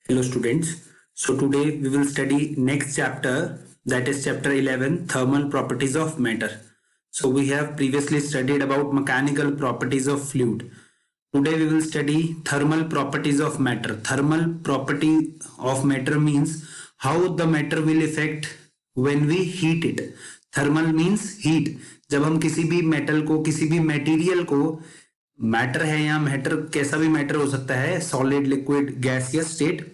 Hello students. So today we will study next chapter, that is chapter 11, thermal properties of matter. So we have previously studied about mechanical properties of fluid. Today we will study thermal properties of matter. Thermal property of matter means how the matter will affect when we heat it. Thermal means heat. जब हम किसी भी metal को, किसी भी material को, matter है या मैटर कैसा भी मैटर हो सकता है, सॉलिड, लिक्विड, गैस या स्टेट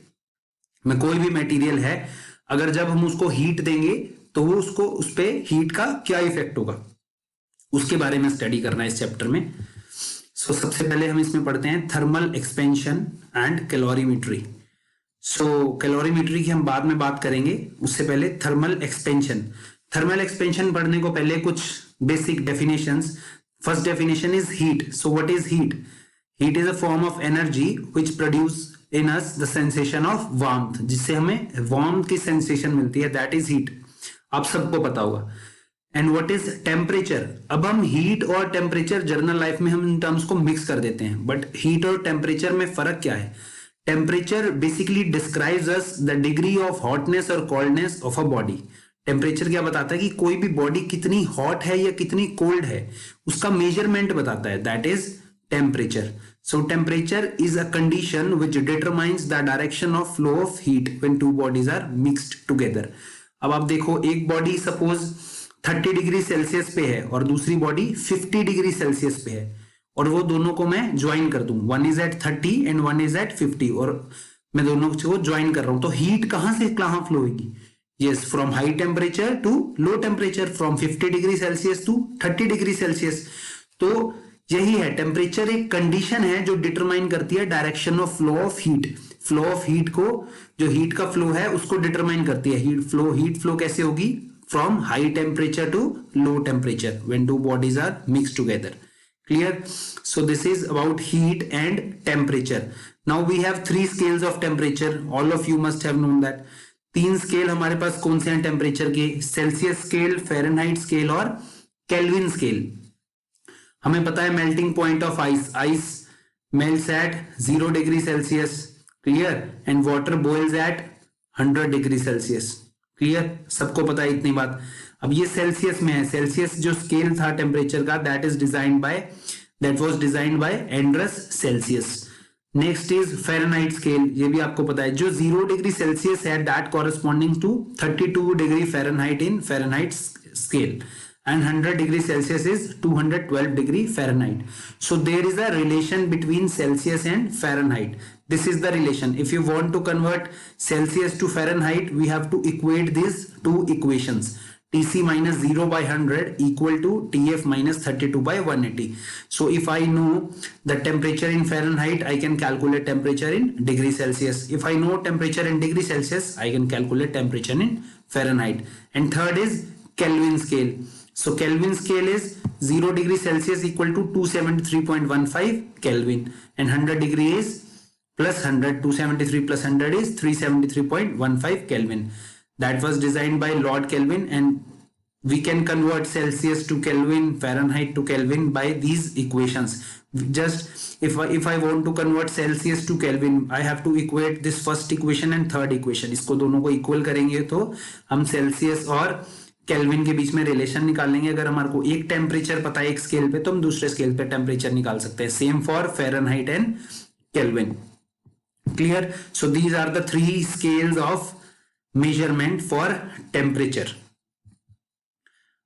में कोई भी मटेरियल है, अगर जब हम उसको हीट देंगे तो वो उसको उस पे हीट का क्या इफेक्ट होगा उसके बारे में स्टडी करना है इस चैप्टर में। सो सबसे पहले हम इसमें पढ़ते हैं thermal expansion and calorimetry. So calorimetry की हम बाद में बात करेंगे, उससे पहले थर्मल एक्सपेंशन। थर्मल एक्सपेंशन पढ़ने को पहले कुछ basic definitions. First definition is heat. So what is heat? Heat is a form of energy which produce in us the sensation of warmth, जिससे हमें वार्मथ की सेंसेशन मिलती है, दैट इज हीट। आप सबको पता होगा। And what is temperature? अब हम हीट और टेम्परेचर जनरल लाइफ में हम इन टर्म्स को मिक्स कर देते हैं, बट हीट और टेम्परेचर में फर्क क्या है? Temperature basically describes us the degree of hotness और coldness of a body. Temperature क्या बताता है कि कोई भी बॉडी कितनी हॉट है या कितनी कोल्ड है, उसका मेजरमेंट बताता है, that is temperature. So temperature is a condition which determines the direction of flow of heat when two bodies are mixed together. अब आप देखो, एक बॉडी सपोज 30 डिग्री सेल्सियस पे है और दूसरी बॉडी 50 डिग्री सेल्सियस पे है, और वो दोनों को मैं ज्वाइन कर दूं, one is at 30 and one is at 50, और मैं दोनों को ज्वाइन कर रहा हूं, तो हीट कहां से कहां फ्लो होगी? Yes, from high temperature to low temperature, from 50 degree Celsius to 30 degree Celsius. तो यही है, टेम्परेचर एक कंडीशन है जो डिटरमाइन करती है direction of flow of heat. Flow of heat को, जो हीट का फ्लो है उसको डिटरमाइन करती है। हीट फ्लो कैसे होगी? From high temperature to low temperature when two bodies are mixed together. Clear? So this is about heat and temperature. Now we have 3 scales of temperature, all of you must have known that. 3 scale हमारे पास कौन से हैं temperature के? Celsius scale, Fahrenheit scale और Kelvin scale. हमें पता है melting point of ice melts at 0 degree Celsius, clear, and water boils eight 100 degree Celsius, clear, सबको पता है इतनी बात। अब ये सेल्सियस में है, सेल्सियस जो स्केल था टेम्परेचर का, that was designed by Anders Celsius. Next is Fahrenheit scale, ये भी आपको पता है, जो 0 डिग्री सेल्सियस है that corresponding to 32 degree Fahrenheit in Fahrenheit scale, and 100 degree Celsius is 212 degree Fahrenheit. So there is a relation between Celsius and Fahrenheit. This is the relation. If you want to convert Celsius to Fahrenheit, we have to equate these two equations. Tc minus 0 by 100 equal to Tf minus 32 by 180. So if I know the temperature in Fahrenheit, I can calculate temperature in degree Celsius. If I know temperature in degree Celsius, I can calculate temperature in Fahrenheit. And third is Kelvin scale. So Kelvin scale is 0 degree Celsius equal to 273.15 Kelvin, and 100 degree is plus 100, 273 plus 100 is 373.15 Kelvin. That was designed by Lord Kelvin, and we can convert Celsius to Kelvin, Fahrenheit to Kelvin by these equations. Just if I want to convert Celsius to Kelvin, I have to equate this first equation and third equation. इसको दोनों को equal करेंगे तो हम Celsius और kelvin के बीच में रिलेशन निकाल लेंगे। अगर हमारे को एक टेम्परेचर पता है एक स्केल पे, तो हम दूसरे स्केल पे टेम्परेचर निकाल सकते हैं। Same for Fahrenheit and Kelvin. Clear? So these are the 3 scales of measurement for temperature.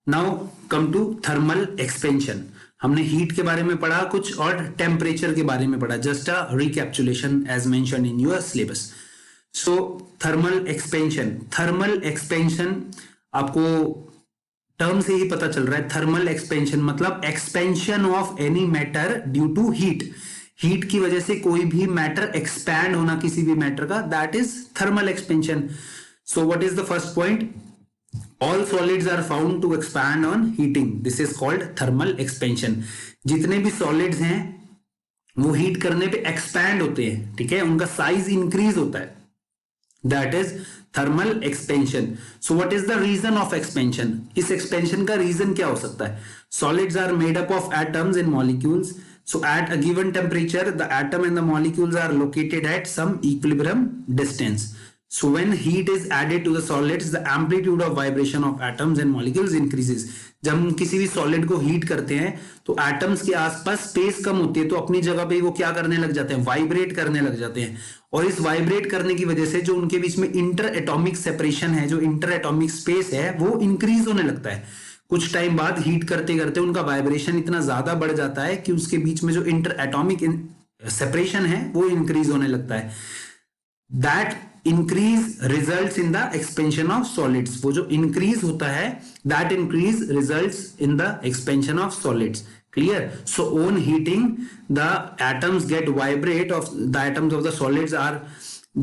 Now come to thermal expansion. हमने हीट के बारे में पढ़ा कुछ और टेम्परेचर के बारे में पढ़ा, just a recapitulation as mentioned in your syllabus. So thermal expansion आपको टर्म से ही पता चल रहा है। थर्मल एक्सपेंशन मतलब expansion of any matter due to heat. Heat की वजह से कोई भी मैटर एक्सपैंड होना किसी भी मैटर का, that is thermal expansion. So what is the first point? All solids are found to expand on heating, this is called thermal expansion. जितने भी सॉलिड्स हैं वो हीट करने पे एक्सपैंड होते हैं, ठीक है, उनका साइज इंक्रीज होता है, that is thermal expansion. So what is the reason of expansion? इस एक्सपेंशन का रीजन क्या हो सकता है? Solids are made up of atoms in molecules So at a given temperature, the atom and the molecules are located at some equilibrium distance. So when heat is added to the solids, the amplitude of vibration of atoms and molecules increases. जब हम किसी भी solid को heat करते हैं तो atoms के आसपास स्पेस कम होती है, तो अपनी जगह पे वो क्या करने लग जाते हैं, वाइब्रेट करने लग जाते हैं। और इस वाइब्रेट करने की वजह से जो उनके बीच में इंटर एटॉमिक सेपरेशन है, जो इंटर एटॉमिक स्पेस है, वो इंक्रीज होने लगता है। कुछ टाइम बाद हीट करते करते उनका वाइब्रेशन इतना ज्यादा बढ़ जाता है कि उसके बीच में जो इंटर एटॉमिक सेपरेशन है वो इंक्रीज होने लगता है। That increase results in the expansion of solids. वो जो इंक्रीज होता है, that increase results in the expansion of solids. Clear? So on heating, the atoms get vibrate of the atoms of the solids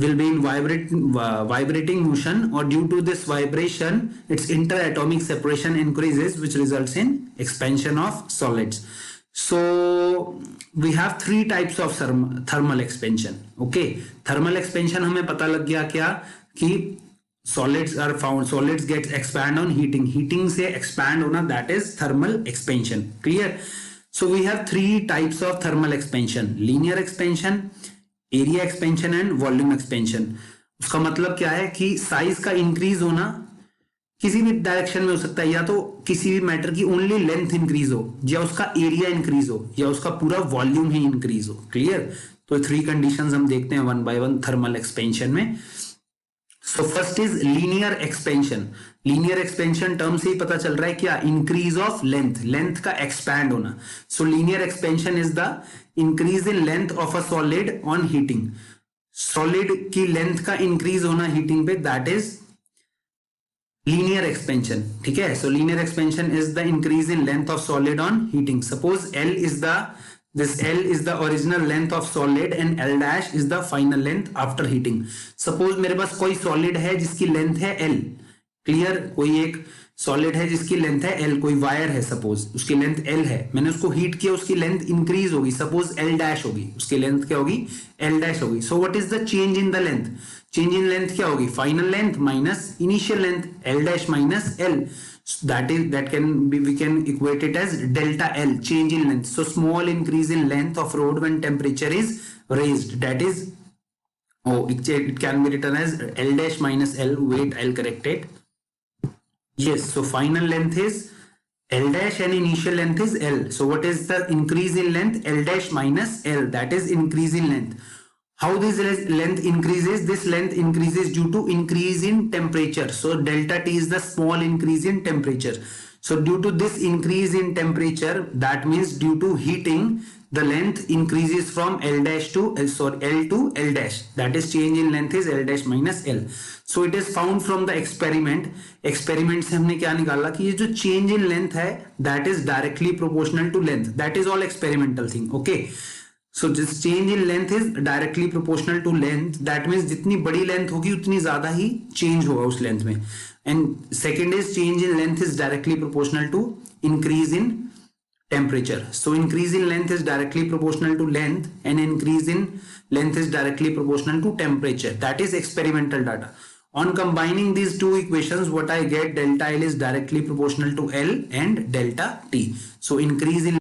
will be in vibrating motion, or due to this vibration its interatomic separation increases, which results in expansion of solids. So we have three types of thermal expansion. Okay, thermal expansion हमें पता लग गया क्या कि solids get expand on heating से expand होना, that is thermal expansion. Clear? So we have three types of thermal expansion: linear expansion, area expansion and volume expansion. उसका मतलब क्या है कि साइज का इंक्रीज होना किसी भी डायरेक्शन में हो सकता है, या तो किसी भी मैटर की ओनली लेंथ इंक्रीज हो, या उसका एरिया इंक्रीज हो, या उसका पूरा वॉल्यूम ही इंक्रीज हो। क्लियर? तो थ्री कंडीशंस हम देखते हैं one by one thermal expansion में। So first is linear expansion. Linear expansion term से ही पता चल रहा है क्या, इंक्रीज ऑफ लेंथ, लेंथ का एक्सपैंड होना। So linear expansion is the increase in length of a solid on heating. Solid की लेंथ का इंक्रीज होना हीटिंग पे, दैट इज लीनियर एक्सपेंशन। ठीक है? सो linear expansion is the increase in length of solid on heating. Suppose L is the original length of solid and L dash is the final length after heating. Suppose मेरे पास कोई solid है जिसकी length है L। Clear? कोई एक solid है जिसकी length है L, कोई वायर है सपोज, उसकी लेंथ L है, मैंने उसको हीट किया, उसकी लेंथ इंक्रीज होगी, सपोज L dash होगी, उसकी लेंथ क्या होगी, L dash होगी। सो what is the change in the length? Change in length क्या होगी, final length minus initial length, L dash minus L। We can equate it as delta L, change in length. So small increase in length of rod when temperature is raised, that is, it can be written as L dash minus L. Wait, I'll correct it. Yes, so final length is L dash and initial length is L. So what is the increase in length? L dash minus L, that is increase in length. How this length increases? This length increases due to increase in temperature. So delta T is the small increase in temperature. So due to this increase in temperature, that means due to heating, the length increases from L to L dash. That is change in length is L dash minus L. So it is found from the experiment. Experiment से हमने क्या निकाला कि ये जो change in length है, that is directly proportional to length. That is all experimental thing. Okay. So this change in length is directly proportional to length. That means जितनी बड़ी लेंथ होगी उतनी ज्यादा ही चेंज होगा उस लेंथ में। And second is change in length is directly proportional to increase in temperature. So increase in length is directly proportional to length and increase in length is directly proportional to temperature. That is experimental data. On combining these two equations, what I get, delta L is directly proportional to L and delta T. So increase in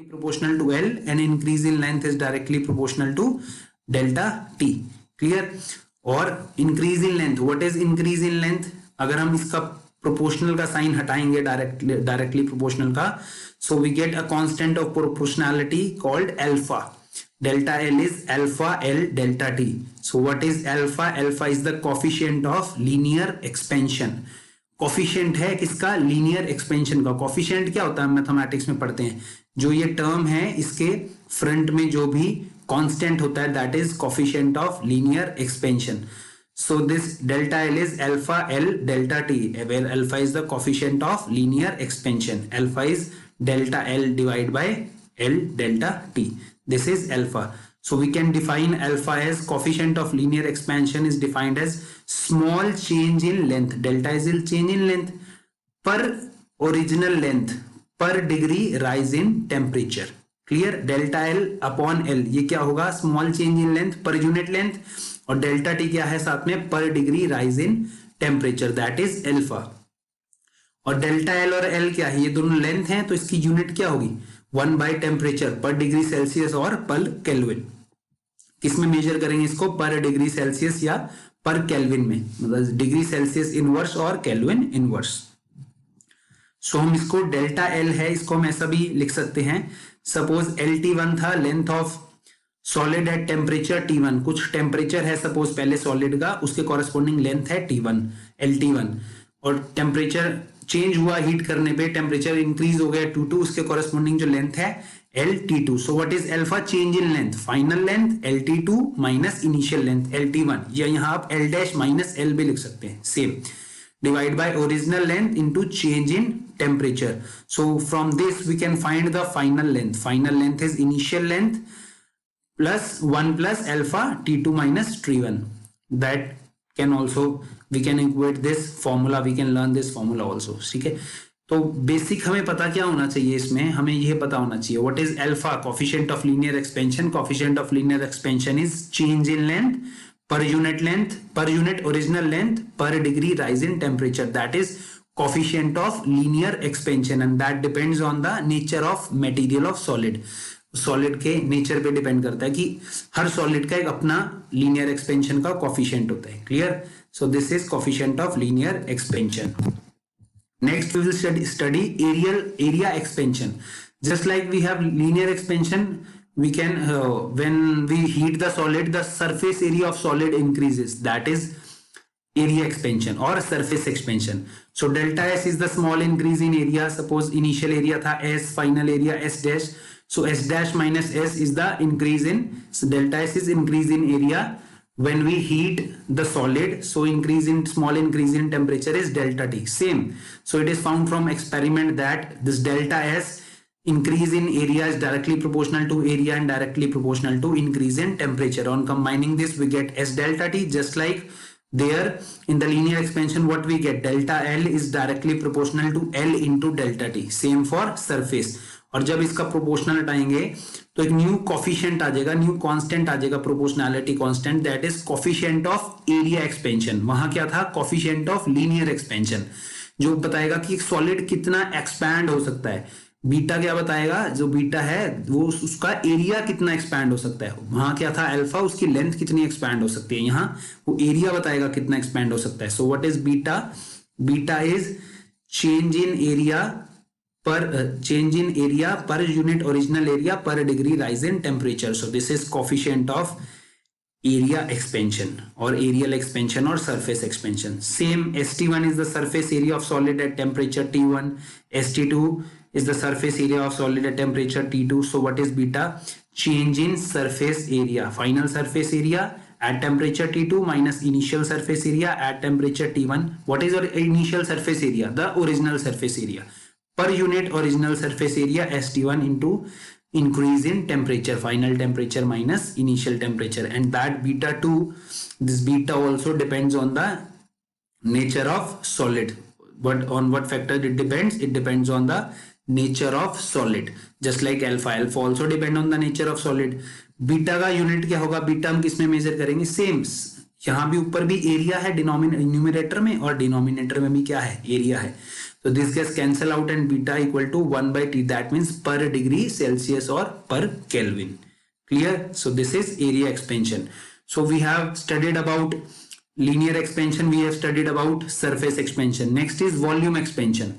proportional to L and increase in length is directly proportional to delta T. Clear? और increase in length, what is increase in length? अगर हम इसका proportional का sign हटाएंगे directly proportional का, so we get a constant of proportionality called alpha. Delta L is alpha L delta T. So what is alpha? Alpha is the coefficient of linear expansion. Coefficient है किसका, linear expansion का। Coefficient क्या होता है, mathematics में पढ़ते हैं, जो ये टर्म है इसके फ्रंट में जो भी कांस्टेंट होता है, that is coefficient of linear expansion. So this delta L is alpha L delta T, where alpha is the coefficient of linear expansion, alpha is delta L divide by L delta T, this is alpha. So we can define alpha as coefficient of linear expansion is defined as small change in length. Delta is change in length per original length per degree rise in temperature. Clear? Delta L upon L ये क्या होगा, small change in length per unit length, और delta T क्या है साथ में, per degree rise in temperature, that is alpha। और delta L और L क्या है, ये दोनों लेंथ हैं, तो इसकी यूनिट क्या होगी, 1 by टेम्परेचर पर डिग्री सेल्सियस और पर केल्विन। किसमें मेजर करेंगे इसको? पर डिग्री सेल्सियस या पर केल्विन में, मतलब डिग्री सेल्सियस इनवर्स और केल्विन इनवर्स। सो हम इसको डेल्टा एल है, इसको हम ऐसा भी लिख सकते हैं। सपोज LT1 था, length of solid at temperature T1, कुछ टेम्परेचर है सपोज पहले सॉलिड का, उसके कॉरेस्पॉन्डिंग लेंथ है T1 LT1, और टेम्परेचर चेंज हुआ हीट करने पे, टेम्परेचर इंक्रीज हो गया T2, उसके कॉरेस्पॉन्डिंग जो लेंथ है LT2। So what is alpha? Change in length, final length LT2 minus initial length LT1, या यहाँ आप L डैश माइनस L भी लिख सकते हैं, same, divide by original length into change in temperature. So from this we can find the final length. Final length is initial length plus 1 plus alpha T2 minus T1. That can also, we can equate this formula, we can learn this formula also. ठीक है, तो basic हमें पता क्या होना चाहिए इसमें? हमें यह पता होना चाहिए what is alpha, coefficient of linear expansion. Coefficient of linear expansion is change in length per unit original length per degree rise in temperature. That is coefficient of linear expansion, and that depends on the nature of material of solid. Solid के nature पे depend करता है कि हर solid का एक अपना linear expansion का coefficient होता है। Clear? So this is coefficient of linear expansion. Next we will study area expansion. Just like we have linear expansion, we can when we heat the solid, the surface area of solid increases, that is area expansion or surface expansion. So delta S is the small increase in area. Suppose initial area था S, final area S dash. So S dash minus S is the increase in, so delta S is increase in area when we heat the solid. So small increase in temperature is delta T. Same. So it is found from experiment that this delta S increase in area is directly proportional to area and directly proportional to increase in temperature. On combining this we get S delta T, just like there in the linear expansion what we get, delta L is directly proportional to L into delta T. Same for surface. और जब इसका proportional हटाएंगे तो एक new coefficient आ जाएगा, new constant आ जाएगा, proportionality constant, that is coefficient of area expansion. वहां क्या था? कोफिशिएंट ऑफ लीनियर एक्सपेंशन, जो बताएगा कि सॉलिड कितना एक्सपैंड हो सकता है। बीटा क्या बताएगा? जो बीटा है वो उसका एरिया कितना एक्सपैंड हो सकता है। वहां क्या था? अल्फा, उसकी लेंथ कितनी एक्सपैंड हो सकती है। यहाँ वो एरिया बताएगा कितना एक्सपैंड हो सकता है। सो what is beta? Beta is change in area per unit original area per degree rise in temperature. So this is coefficient of area expansion or areal expansion or surface expansion. Same, ST1 is the surface area of solid at temperature T1. ST2 is the surface area of solid at temperature T2. So what is beta? Change in surface area, final surface area at temperature T2 minus initial surface area at temperature T1. What is our initial surface area? The original surface area. Per unit original surface area ST1 into increase in temperature, final temperature minus initial temperature, and that beta 2, this beta also depends on the nature of solid. But on what factor it depends? It depends on the nature of solid, just like alpha also depend on the nature of solid. Beta का unit क्या होगा? Beta हम किस में major करेंगे? Same, यहाँ भी ऊपर भी एरिया है न्यूमरेटर में और डिनोमिनेटर में भी क्या है? एरिया है। So this gets cancel out and beta equal to 1 by T. That means per degree Celsius or per Kelvin. Clear? So this is area expansion. So we have studied about linear expansion. We have studied about surface expansion. Next is volume expansion.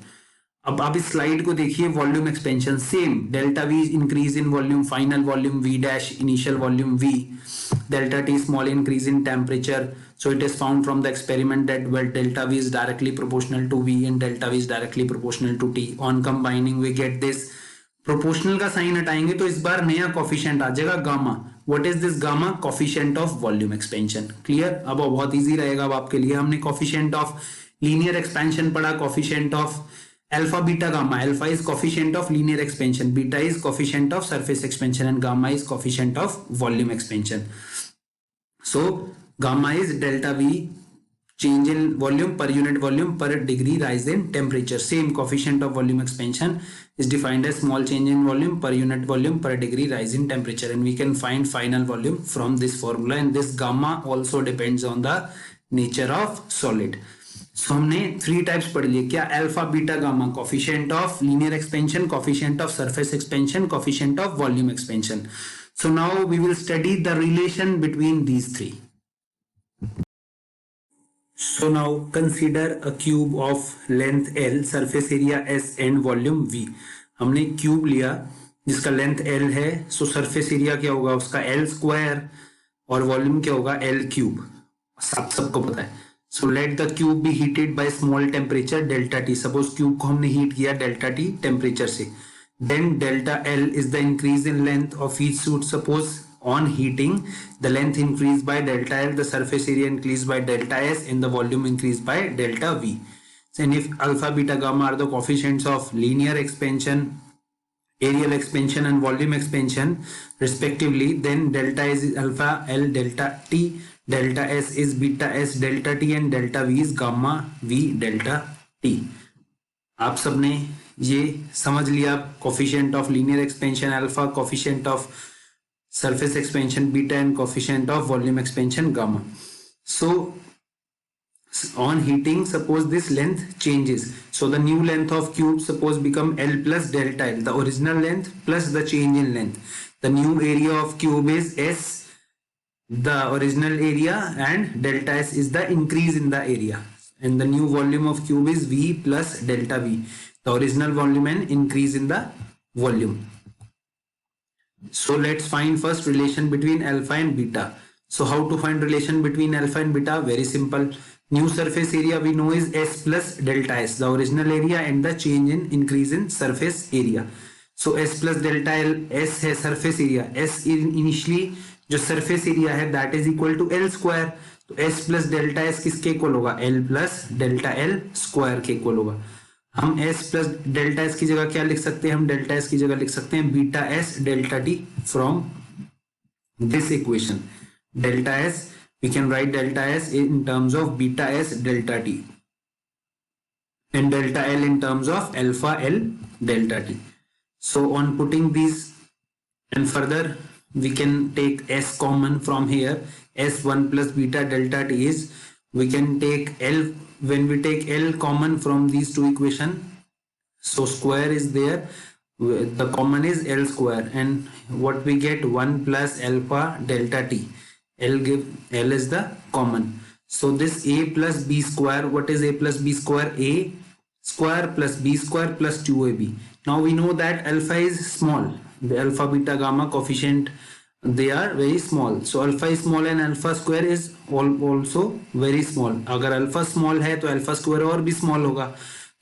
अब आप इस slide को देखिए, volume expansion same, delta we increase in volume, final volume we dash, initial volume we, delta T small increase in temperature. So it is found from the experiment that well delta V is directly proportional to V and delta V is directly proportional to T. On combining we get this. Proportional का sign हटाएंगे तो इस बार नया coefficient आ जाएगा gamma. What is this gamma? Coefficient of volume expansion. Clear? अब बहुत easy रहेगा अब आपके लिए. हमने कोफिशिएंट ऑफ लीनियर एक्सपेंशन पढ़ा, coefficient of alpha beta gamma. Alpha is coefficient of linear expansion, beta is coefficient of surface expansion, and gamma is coefficient of volume expansion. So gamma is delta V, change in volume per unit volume per degree rise in temperature. Same, coefficient of volume expansion is defined as small change in volume per unit volume per degree rise in temperature, and we can find final volume from this formula. And this gamma also depends on the nature of solid. सो हमने 3 types पढ़ लिए क्या, alpha beta gamma, coefficient of linear expansion, coefficient of surface expansion, coefficient of volume expansion. So now we will study the relation between these three. So now consider a cube of length L, surface area S and volume V. हमने cube लिया जिसका length L है, सो surface area क्या होगा उसका L square और volume क्या होगा L क्यूब, सबको पता है. So let the cube B heated by small temperature delta T. Suppose cube को हमने हीट किया डेल्टा टी टेम्परेचर से. Then delta L is the increase in length of each suit. Suppose on heating the length increased by delta L, the surface area increased by delta S and the volume increased by delta V. And if alpha, beta, gamma are the coefficients of linear expansion, areal expansion and volume expansion respectively, then delta S is alpha L delta T, delta S is beta S delta T and delta V is gamma V delta T. आप सबने ये समझ लिया, coefficient of linear expansion alpha, coefficient of surface expansion beta and coefficient of volume expansion gamma. So on heating suppose this length changes, so the new length of cube suppose become L plus delta L, the original length plus the change in length. The new area of cube is S, the original area, and delta S is the increase in the area, and the new volume of cube is V plus delta V, the original volume and increase in the volume. So let's find first relation between alpha and beta. So how to find relation between alpha and beta? Very simple. New surface area we know is S plus delta S, the original area and the change in increase in surface area. So S plus delta L, S है surface area, S initially जो surface area है that is equal to L square. तो S plus delta S किसके equal होगा, L plus delta L square के equal होगा. हम S plus delta S की जगह क्या लिख सकते हैं, हम डेल्टा S की जगह लिख सकते हैं beta S delta T from this equation. Delta S we can write delta S in terms of beta S delta T and delta L in terms of alpha L delta T. So on putting these and further we can take S common from here. S1 plus beta delta T is, we can take L, when we take L common from these two equation, so square is there, the common is L square, and what we get 1 plus alpha delta T. L is the common. So this A plus B square, what is A plus B square? A square plus B square plus 2AB. Now we know that alpha is small, the alpha beta gamma coefficient, they are very small. So alpha is small and alpha square is also very small. अगर alpha small है तो alpha square और भी small होगा,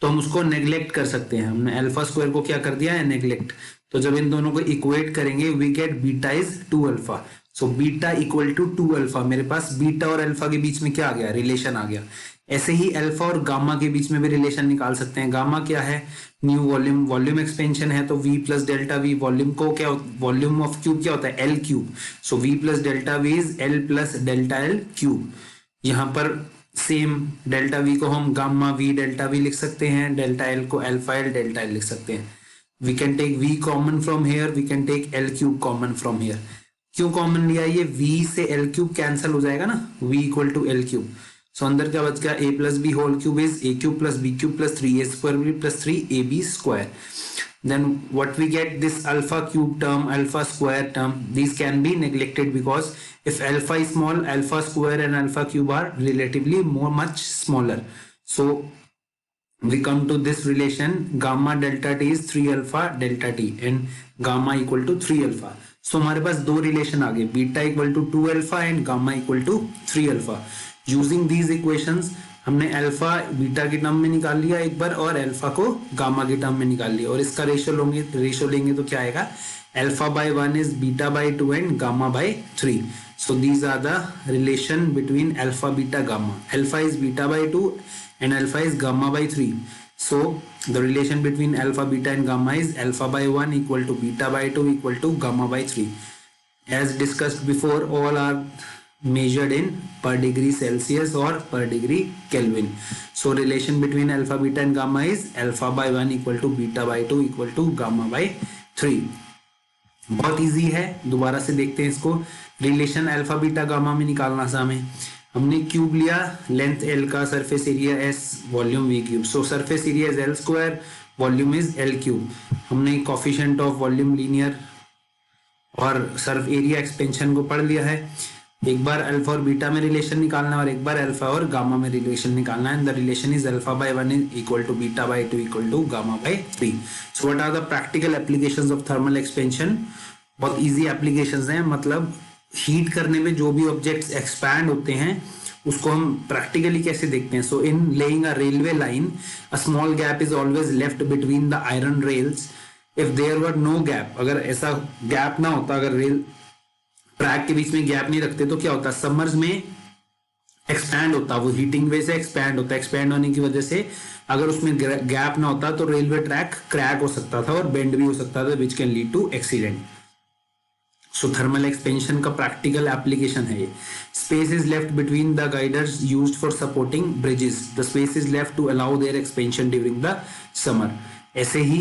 तो हम उसको neglect कर सकते हैं. हमने alpha square को क्या कर दिया है, neglect. तो जब इन दोनों को equate करेंगे we get beta is 2 alpha. So beta equal to 2 alpha. मेरे पास बीटा और अल्फा के बीच में क्या आ गया, रिलेशन आ गया. ऐसे ही अल्फा और गामा के बीच में भी रिलेशन निकाल सकते हैं. गामा क्या है, न्यू वॉल्यूम, वॉल्यूम एक्सपेंशन है तो V plus delta V. Volume को क्या, वॉल्यूम ऑफ क्यूब क्या होता है, L cube. So V plus delta V is L plus delta L cube. यहाँ पर सेम डेल्टा V को हम गामा V डेल्टा V लिख सकते हैं, डेल्टा L को अल्फा L डेल्टा L लिख सकते हैं. We can take V common from here, we can take L cube common from here. क्यों कॉमन लिया, ये V से L क्यूब कैंसिल हो जाएगा ना, V equal to L cube. So अंदर क्या बच गया, A plus B whole cube is A cube plus B cube plus 3A square B plus 3AB square. Then what we get, this alpha cube term, alpha square term, these can be neglected because if alpha is small, alpha square and alpha cube are relatively much smaller. So we come to this relation, gamma delta T is 3 alpha delta T and gamma equal to 3 alpha. So हमारे पास दो relation आ गए, beta equal to 2 alpha and gamma equal to 3 alpha. Using these equations हमने alpha beta की term में निकाल लिया एक बार और अल्फा को गामा की टर्म में निकाल लिया, और इसका रेशियो लेंगे तो क्या आएगा, alpha by 1 is beta by 2 and gamma by 3. So these are the relation between alpha beta gamma. Alpha is beta by 2 and alpha is gamma by 3. So the relation between alpha, beta and gamma is alpha by 1 equal to beta by 2 equal to gamma by 3. As discussed before, all are measured in per degree Celsius or per degree Kelvin. So relation between alpha, beta and gamma is alpha by 1 equal to beta by 2 equal to gamma by 3. बहुत easy है, दोबारा से देखते हैं इसको. Relation alpha beta gamma में निकालना था हमें. हमने क्यूब लिया, लेंथ एल का, surface area S, volume V cube. So surface area is L square, volume is L cube. हमने कोफिशिएंट ऑफ वॉल्यूम लीनियर और सर्फ एरिया एक्सपेंशन को पढ़ लिया है. एक बार अल्फा और बीटा में रिलेशन निकालना है और एक बार अल्फा और गामा में रिलेशन निकालना है. The relation is alpha by 1 is equal to beta by 2 equal to gamma by 3. So what are the practical applications of thermal expansion? बहुत इजी एप्लीकेशंस हैं. मतलब हीट करने में जो भी ऑब्जेक्ट्स एक्सपैंड होते हैं उसको हम प्रैक्टिकली कैसे देखते हैं. So in laying a railway line, a small gap is always left between the iron rails. If there were no gap, अगर ऐसा गैप ना होता, अगर रेल ट्रैक के बीच में गैप नहीं रखते तो क्या होता, समर्स में एक्सपैंड होता, वो हीटिंग वे से एक्सपैंड होता. एक्सपैंड होने की वजह से अगर उसमें गैप ना होता तो रेलवे ट्रैक क्रैक हो सकता था और बेंड भी हो सकता था, which can lead to accident. So thermal expansion का प्रैक्टिकल एप्लीकेशन है ये. Space is left between the girders used for supporting bridges. The space is left to allow their expansion during the summer. ऐसे ही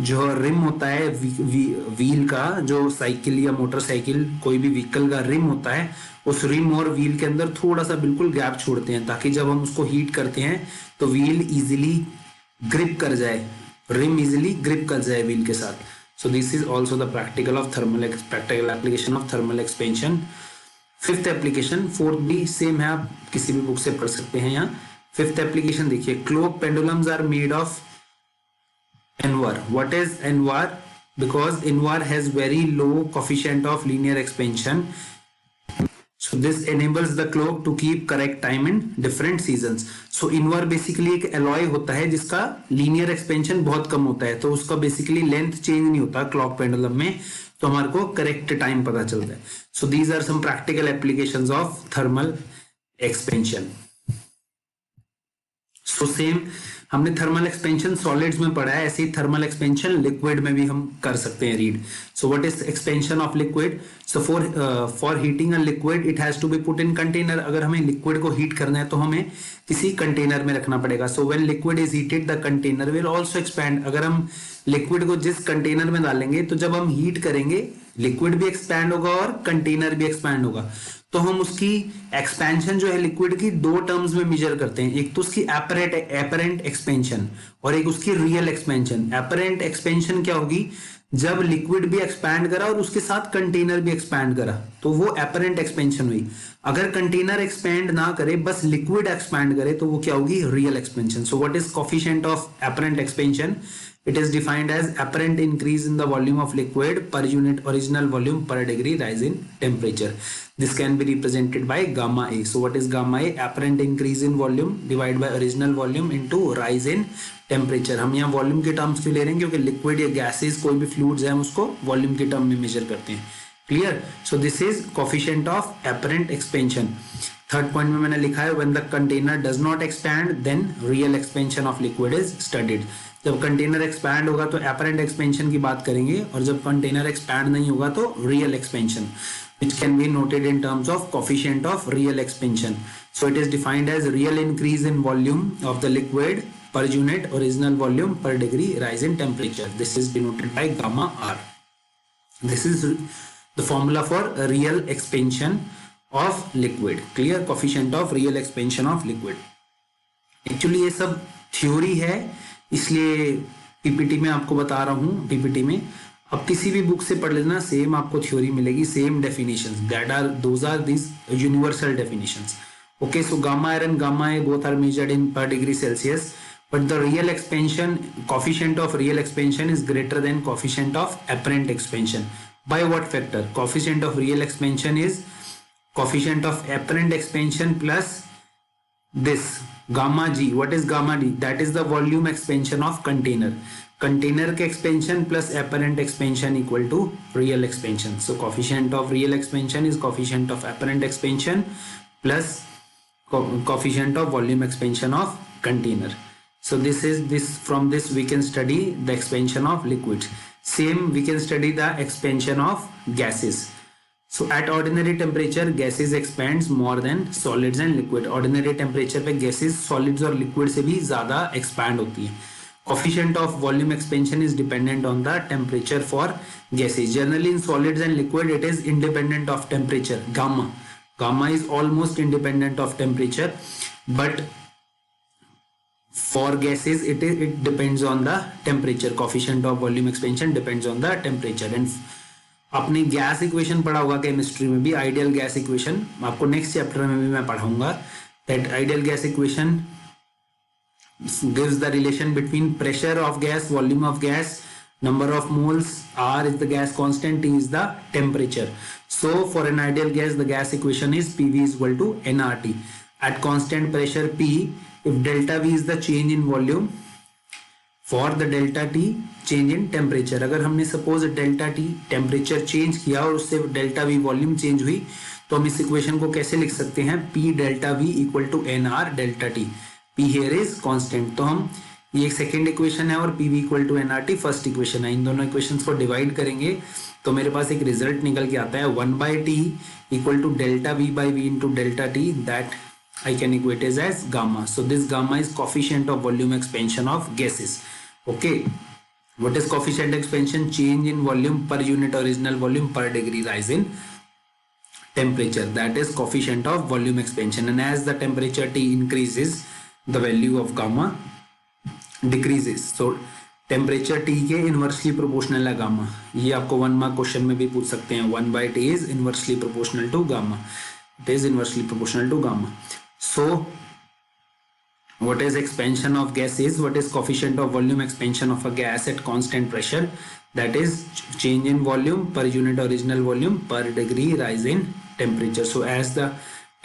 जो rim होता है wheel का, जो साइकिल या मोटरसाइकिल कोई भी व्हीकल का रिम होता है, उस रिम और व्हील के अंदर थोड़ा सा बिल्कुल गैप छोड़ते हैं ताकि जब हम उसको हीट करते हैं तो व्हील इजीली ग्रिप कर जाए, रिम इजीली ग्रिप कर जाए व्हील के साथ. So this is also the practical application of thermal expansion. Fifth application, fourth भी सेम है, आप किसी भी बुक से पढ़ सकते हैं. यहाँ फिफ्थ एप्लीकेशन देखिए, clock pendulums are made of invar. What is invar? Because invar has very low coefficient of linear expansion. So this enables the clock to keep correct time in different seasons. So invar basically एक alloy होता है जिसका linear expansion बहुत कम होता है, तो उसका basically length change नहीं होता क्लॉक पेंडुलम में, तो हमारे को करेक्ट टाइम पता चलता है. So these are some practical applications of thermal expansion. So same हमने थर्मल एक्सपेंशन सॉलिड्स में पढ़ा है, ऐसे ही थर्मल एक्सपेंशन लिक्विड में भी हम कर सकते हैं read. So what is expansion of liquid? So for heating a liquid it has to be put in container. अगर हमें लिक्विड को हीट करना है तो हमें किसी कंटेनर में रखना पड़ेगा. So when liquid is heated the container will also expand. अगर हम लिक्विड को जिस कंटेनर में डालेंगे तो जब हम हीट करेंगे लिक्विड भी एक्सपैंड होगा और कंटेनर भी एक्सपैंड होगा. तो हम उसकी एक्सपेंशन जो है लिक्विड की दो टर्म्स में मेजर करते हैं. एक तो उसकी एपरेंट एक्सपेंशन और एक उसकी रियल एक्सपेंशन. एपरेंट एक्सपेंशन क्या होगी? जब लिक्विड भी एक्सपैंड करा और उसके साथ कंटेनर भी एक्सपैंड करा तो वो एपरेंट एक्सपेंशन हुई. अगर कंटेनर एक्सपैंड ना करे, बस लिक्विड एक्सपैंड करे, तो वो क्या होगी? Real expansion. So what is coefficient of apparent expansion? It is defined as apparent increase in the volume of liquid per unit original volume per degree rise in temperature. This can be represented by gamma A. So what is gamma A? Apparent increase in volume divided by original volume into rise in temperature. हम यहाँ volume के terms क्यों ले रहे हैं? क्योंकि liquid या gases कोई भी फ्लूइड्स है हम उसको वॉल्यूम के टर्म में मेजर करते हैं. Clear? So this is coefficient of apparent expansion. Third point में मैंने लिखा है when the container does not expand then real expansion of liquid is studied. जब कंटेनर एक्सपैंड होगा तो एपरेंट एक्सपेंशन की बात करेंगे और जब कंटेनर एक्सपैंड नहीं होगा तो real expansion, which can be noted in terms of coefficient of real expansion. So it is defined as real increase in volume of the liquid per unit original volume per degree rise in temperature. This is denoted by gamma R. This is the formula for real expansion of liquid. Clear? Coefficient of real expansion of liquid. Actually ये सब theory है, इसलिए PPT में आपको बता रहा हूँ. PPT में अब किसी भी बुक से पढ़ लेना, सेम आपको थ्योरी मिलेगी, same definitions. Those are this universal definitions. Okay, so gamma R and gamma A both are measured in per degree Celsius, but the real expansion coefficient of real expansion is greater than coefficient of apparent expansion. By what factor? Coefficient of real expansion is coefficient of apparent expansion plus this gamma g. What is gamma d? That is the volume expansion of container. Container के expansion plus apparent expansion equal to real expansion. So coefficient of real expansion is coefficient of apparent expansion plus coefficient of volume expansion of container. So from this we can study the expansion of liquids. Same we can study the expansion of gases. So at ordinary temperature gases expands more than solids and liquid. Ordinary temperature पे gases solids और liquid से भी ज़्यादा expand होती है. Coefficient of volume expansion is dependent on the temperature for gases. Generally in solids and liquid it is independent of temperature, gamma. Gamma is almost independent of temperature, but for gases it depends on the temperature. Coefficient of volume expansion depends on the temperature. And आपने gas equation पढ़ा होगा chemistry में भी, ideal gas equation, आपको next chapter में भी मैं पढ़ाऊंगा. That ideal gas equation gives the relation between pressure of gas, volume of gas, number of moles, R is the gas constant, T is the temperature. So for an ideal gas, the gas equation is PV is equal to nRT. At constant pressure P, if delta V is the change in volume, for the delta T change in temperature. अगर हमने suppose delta T temperature change किया और उससे delta V volume change हुई, तो हम इस equation को कैसे लिख सकते हैं? P delta V equal to nR delta T. P here is constant. तो हम ये एक सेकेंड इक्वेशन है और PV equal to nRT first equation है. इन दोनों इक्वेशंस को डिवाइड करेंगे तो मेरे पास एक रिजल्ट निकल के आता है 1/T equal to delta V by V into delta T. That I can equate it as gamma. So this gamma is coefficient of volume expansion of gases. Okay. What is coefficient expansion? Change in volume per unit original volume per degree rise in temperature. That is coefficient of volume expansion. And as the temperature T increases, the value of gamma decreases. So temperature T के inversely proportional है gamma. ये आपको 1 mark question में भी पूछ सकते हैं. 1/T is inversely proportional to gamma. It is inversely proportional to gamma. So what is expansion of gases? What is coefficient of volume expansion of a gas at constant pressure? That is change in volume per unit original volume per degree rise in temperature. So as the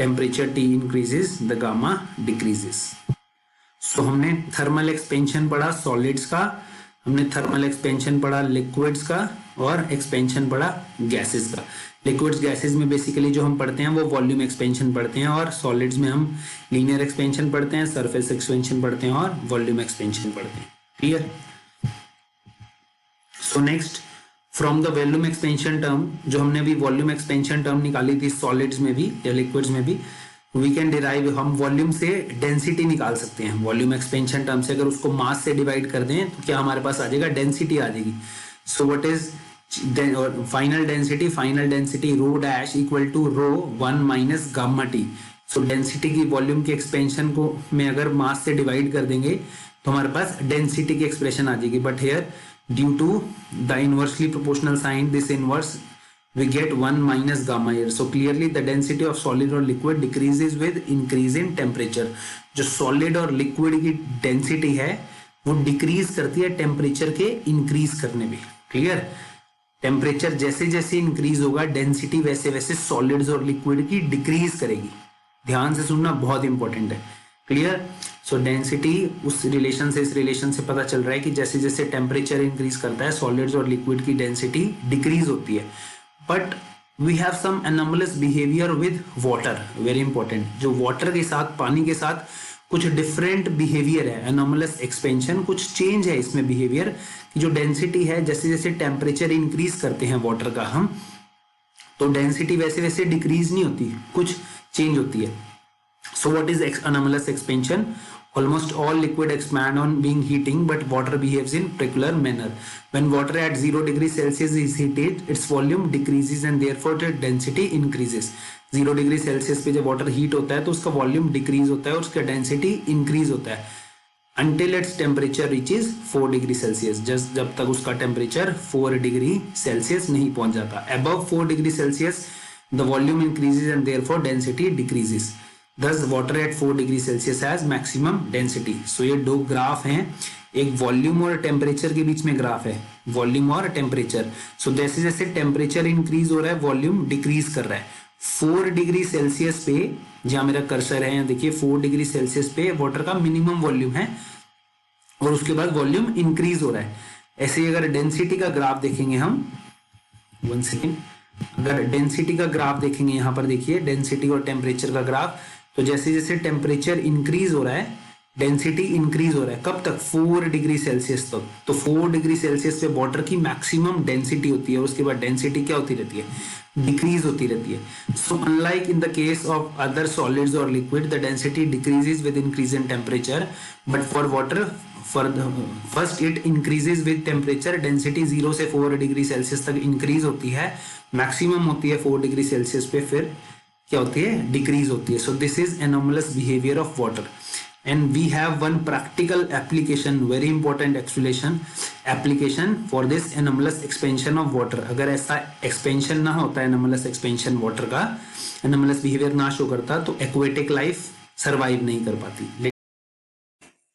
temperature T increases, the gamma decreases. So हमने thermal expansion पढ़ा solids का, हमने thermal expansion पढ़ा liquids का, और expansion पढ़ा gases का. Liquids gases में बेसिकली जो हम पढ़ते हैं वो वॉल्यूम एक्सपेंशन पढ़ते हैं, और सॉलिड्स में हम लीनियर एक्सपेंशन पढ़ते हैं, सरफेस एक्सपेंशन पढ़ते हैं और वॉल्यूम एक्सपेंशन पढ़ते हैं. Clear? So next, from the volume expansion term, जो हमने अभी वॉल्यूम एक्सपेंशन टर्म निकाली थी सॉलिड्स में भी या लिक्विड्स में भी, वी कैन डिराइव, हम वॉल्यूम से डेंसिटी निकाल सकते हैं. वॉल्यूम एक्सपेंशन टर्म से अगर उसको मास से डिवाइड कर दें तो क्या हमारे पास आ जाएगा? डेंसिटी आ जाएगी. So what is final density rho dash equal to rho 1 minus gamma T. So density की वॉल्यूम के एक्सपेंशन को में अगर मास से डिवाइड कर देंगे तो हमारे पास डेंसिटी की एक्सप्रेशन आ जाएगी. But here due to the inversely proportional sine, this inverse, we get 1 minus gamma here. So clearly the density of solid or liquid decreases with increase in temperature. जो solid और liquid की density है वो decrease करती है temperature के increase करने में. Clear? Temperature जैसे जैसे increase होगा density वैसे वैसे solids और liquid की decrease करेगी. ध्यान से सुनना, बहुत important है. Clear? So density उस relation से, इस relation से पता चल रहा है कि जैसे जैसे temperature increase करता है solids और liquid की density decrease होती है. But we have some anomalous behavior with water. Very important. जो water के साथ, पानी के साथ कुछ different behavior है, anomalous expansion, कुछ change है इसमें behavior कि जो density है, जैसे जैसे temperature increase करते हैं water का हम, तो density वैसे वैसे decrease नहीं होती, कुछ change होती है. So what is anomalous expansion? Almost all liquid expand on being heating, but water behaves in peculiar manner. When water at 0 degrees Celsius is heated, its volume decreases and therefore its density increases. 0 degree Celsius पे जब water heat होता है तो उसका volume decrease होता है और उसका डेंसिटी इंक्रीज होता है until its temperature reaches 4 degree Celsius. जब तक उसका टेम्परेचर 4 डिग्री सेल्सियस नहीं पहुंच जाता. Above 4 degree Celsius the volume increases and therefore density decreases. Thus water at 4 degree Celsius has maximum density. So ये दो ग्राफ हैं, एक वॉल्यूम और टेम्परेचर के बीच में ग्राफ है, वॉल्यूम और टेम्परेचर. सो जैसे जैसे टेम्परेचर इंक्रीज हो रहा है वॉल्यूम डिक्रीज कर रहा है. 4 डिग्री सेल्सियस पे, जहां मेरा कर्सर है यहाँ देखिए, 4 डिग्री सेल्सियस पे वाटर का मिनिमम वॉल्यूम है और उसके बाद वॉल्यूम इंक्रीज हो रहा है. ऐसे ही अगर डेंसिटी का ग्राफ देखेंगे हम, 1 सेकेंड, अगर डेंसिटी का ग्राफ देखेंगे यहाँ पर देखिए, डेंसिटी और टेम्परेचर का ग्राफ, तो जैसे जैसे टेम्परेचर इंक्रीज हो रहा है डेंसिटी इंक्रीज हो रहा है. कब तक? 4 डिग्री सेल्सियस तक. तो 4 डिग्री सेल्सियस पे वाटर की मैक्सिमम डेंसिटी होती है और उसके बाद डेंसिटी क्या होती रहती है? डिक्रीज होती रहती है. So unlike in the case of other solids और liquid, the density decreases with increase in temperature, but for water first it increases with temperature. Density 0 से 4 डिग्री सेल्सियस तक इंक्रीज होती है, मैक्सिमम होती है 4 डिग्री सेल्सियस पे, फिर क्या होती है, डिक्रीज होती है. सो this is anomalous behaviour of water. And we have one practical application, very important application for this anomalous expansion of water. अगर ऐसा expansion ना होता है, anomalous expansion water का, anomalous behavior ना शो करता, तो aquatic life survive नहीं कर पाती.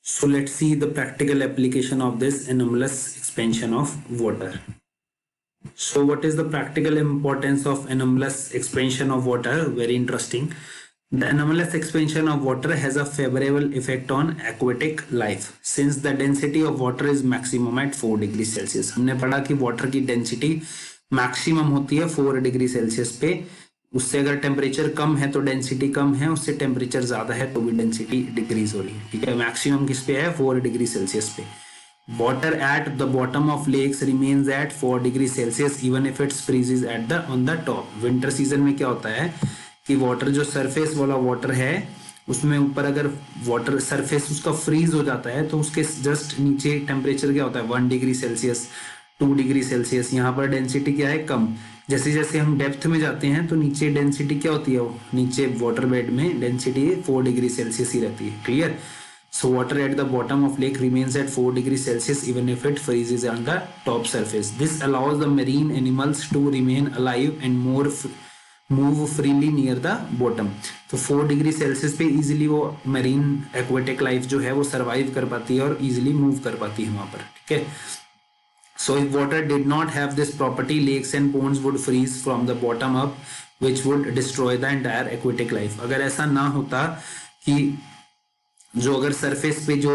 So let's see the practical application of this anomalous expansion of water. So what is the practical importance of anomalous expansion of water? Very interesting. The anomalous expansion of water has a favorable effect on aquatic life since the density of water is maximum at 4 degree Celsius. हमने पढ़ा कि water की density maximum होती है 4 degree Celsius पे. उससे अगर temperature कम है तो डेंसिटी कम है, उससे टेम्परेचर ज्यादा है तो भी डेंसिटी डिक्रीज हो रही है. ठीक है, मैक्सिमम किस पे है, 4 डिग्री सेल्सियस पे. Water at the bottom of lakes remains at 4 degree Celsius even if it freezes at the on the top. Winter season में क्या होता है कि वाटर जो सरफेस वाला वाटर है उसमें ऊपर अगर वाटर सरफेस उसका फ्रीज हो जाता है तो उसके जस्ट नीचे टेम्परेचर क्या होता है, 1 डिग्री सेल्सियस, 2 डिग्री सेल्सियस. यहाँ पर डेंसिटी क्या है, कम. जैसे जैसे हम डेप्थ में जाते हैं तो नीचे डेंसिटी क्या होती है, नीचे वाटर बेड में डेंसिटी 4 डिग्री सेल्सियस ही रहती है. Clear. So water at the bottom of lake remains at 4 degree Celsius even if it freezes on the top surface. This allows the marine animals to remain alive and more move freely near the bottom. तो 4 degree Celsius पे easily वो marine aquatic life जो है वो survive कर पाती है और इजीली मूव कर पाती है वहां पर. ठीक है. So if water did not have this property, lakes and ponds would freeze from the bottom up which would destroy the entire aquatic life. अगर ऐसा ना होता कि जो अगर सरफेस पे जो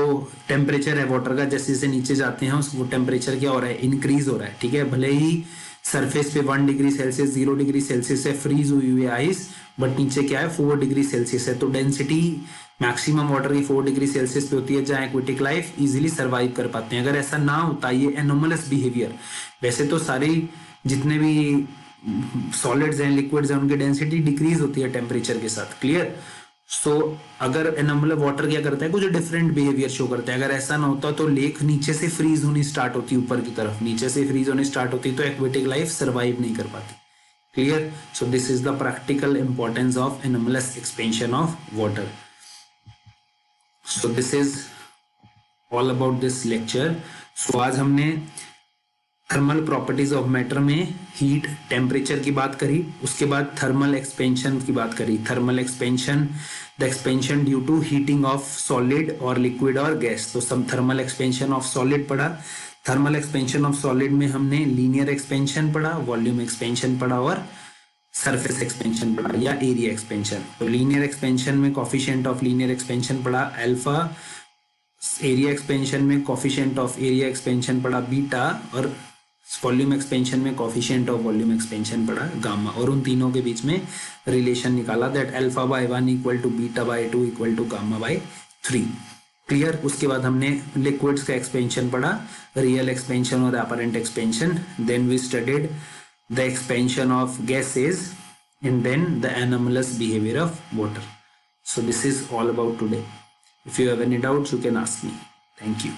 टेम्परेचर है वाटर का, जैसे जैसे नीचे जाते हैं उसको टेम्परेचर क्या हो रहा है, इंक्रीज हो रहा है. ठीक है, भले ही सरफेस पे 1 डिग्री सेल्सियस 0 डिग्री सेल्सियस है, फ्रीज हुई हुई है आइस, बट नीचे क्या है 4 डिग्री सेल्सियस है. तो डेंसिटी मैक्सिमम वाटर की 4 डिग्री सेल्सियस पे होती है जहाँ एक्वेटिक लाइफ इजीली सर्वाइव कर पाते हैं. अगर ऐसा ना होता, ये एनोमलस बिहेवियर, वैसे तो सारी जितने भी सॉलिड्स हैं, लिक्विड्स हैं, उनकी डेंसिटी डिक्रीज होती है टेम्परेचर के साथ. क्लियर. सो अगर एनोमलस वाटर क्या करता है, कुछ डिफरेंट बिहेवियर शो करता है. अगर ऐसा ना होता तो लेक नीचे से फ्रीज होनी स्टार्ट होती, ऊपर की तरफ नीचे से फ्रीज होनी स्टार्ट होती तो एक्वेटिक लाइफ सर्वाइव नहीं कर पाती. Clear. So this is the practical importance of anomalous expansion of water. So this is all about this lecture. So आज हमने थर्मल प्रॉपर्टीज ऑफ मैटर में हीट, टेम्परेचर की बात करी, उसके बाद थर्मल एक्सपेंशन की बात करी. Thermal expansion, the expansion due to heating of solid और लिक्विड और गैस. तो सब थर्मल एक्सपेंशन ऑफ सॉलिड पढ़ा. थर्मल एक्सपेंशन ऑफ सॉलिड में हमने लीनियर एक्सपेंशन पढ़ा, वॉल्यूम एक्सपेंशन पढ़ा और सरफेस एक्सपेंशन पढ़ा या एरिया एक्सपेंशन. तो लीनियर एक्सपेंशन में कोफिशिएंट ऑफ लीनियर एक्सपेंशन पढ़ा अल्फा, एरिया एक्सपेंशन में कोफिशिएंट ऑफ एरिया एक्सपेंशन पढ़ा बीटा, और वॉल्यूम एक्सपेंशन में कोफिशिएंट ऑफ वॉल्यूम एक्सपेंशन पढ़ा गामा. और उन तीनों के बीच में रिलेशन निकाला, that alpha by 1 equal to beta by 2 equal to gamma by 3. Clear. उसके बाद हमने लिक्विड्स का एक्सपेंशन पढ़ा, रियल एक्सपेंशन और apparent expansion. Then we studied the expansion of gases and then the anomalous behavior of water. So this is all about today. If you have any doubts, you can ask me. Thank you.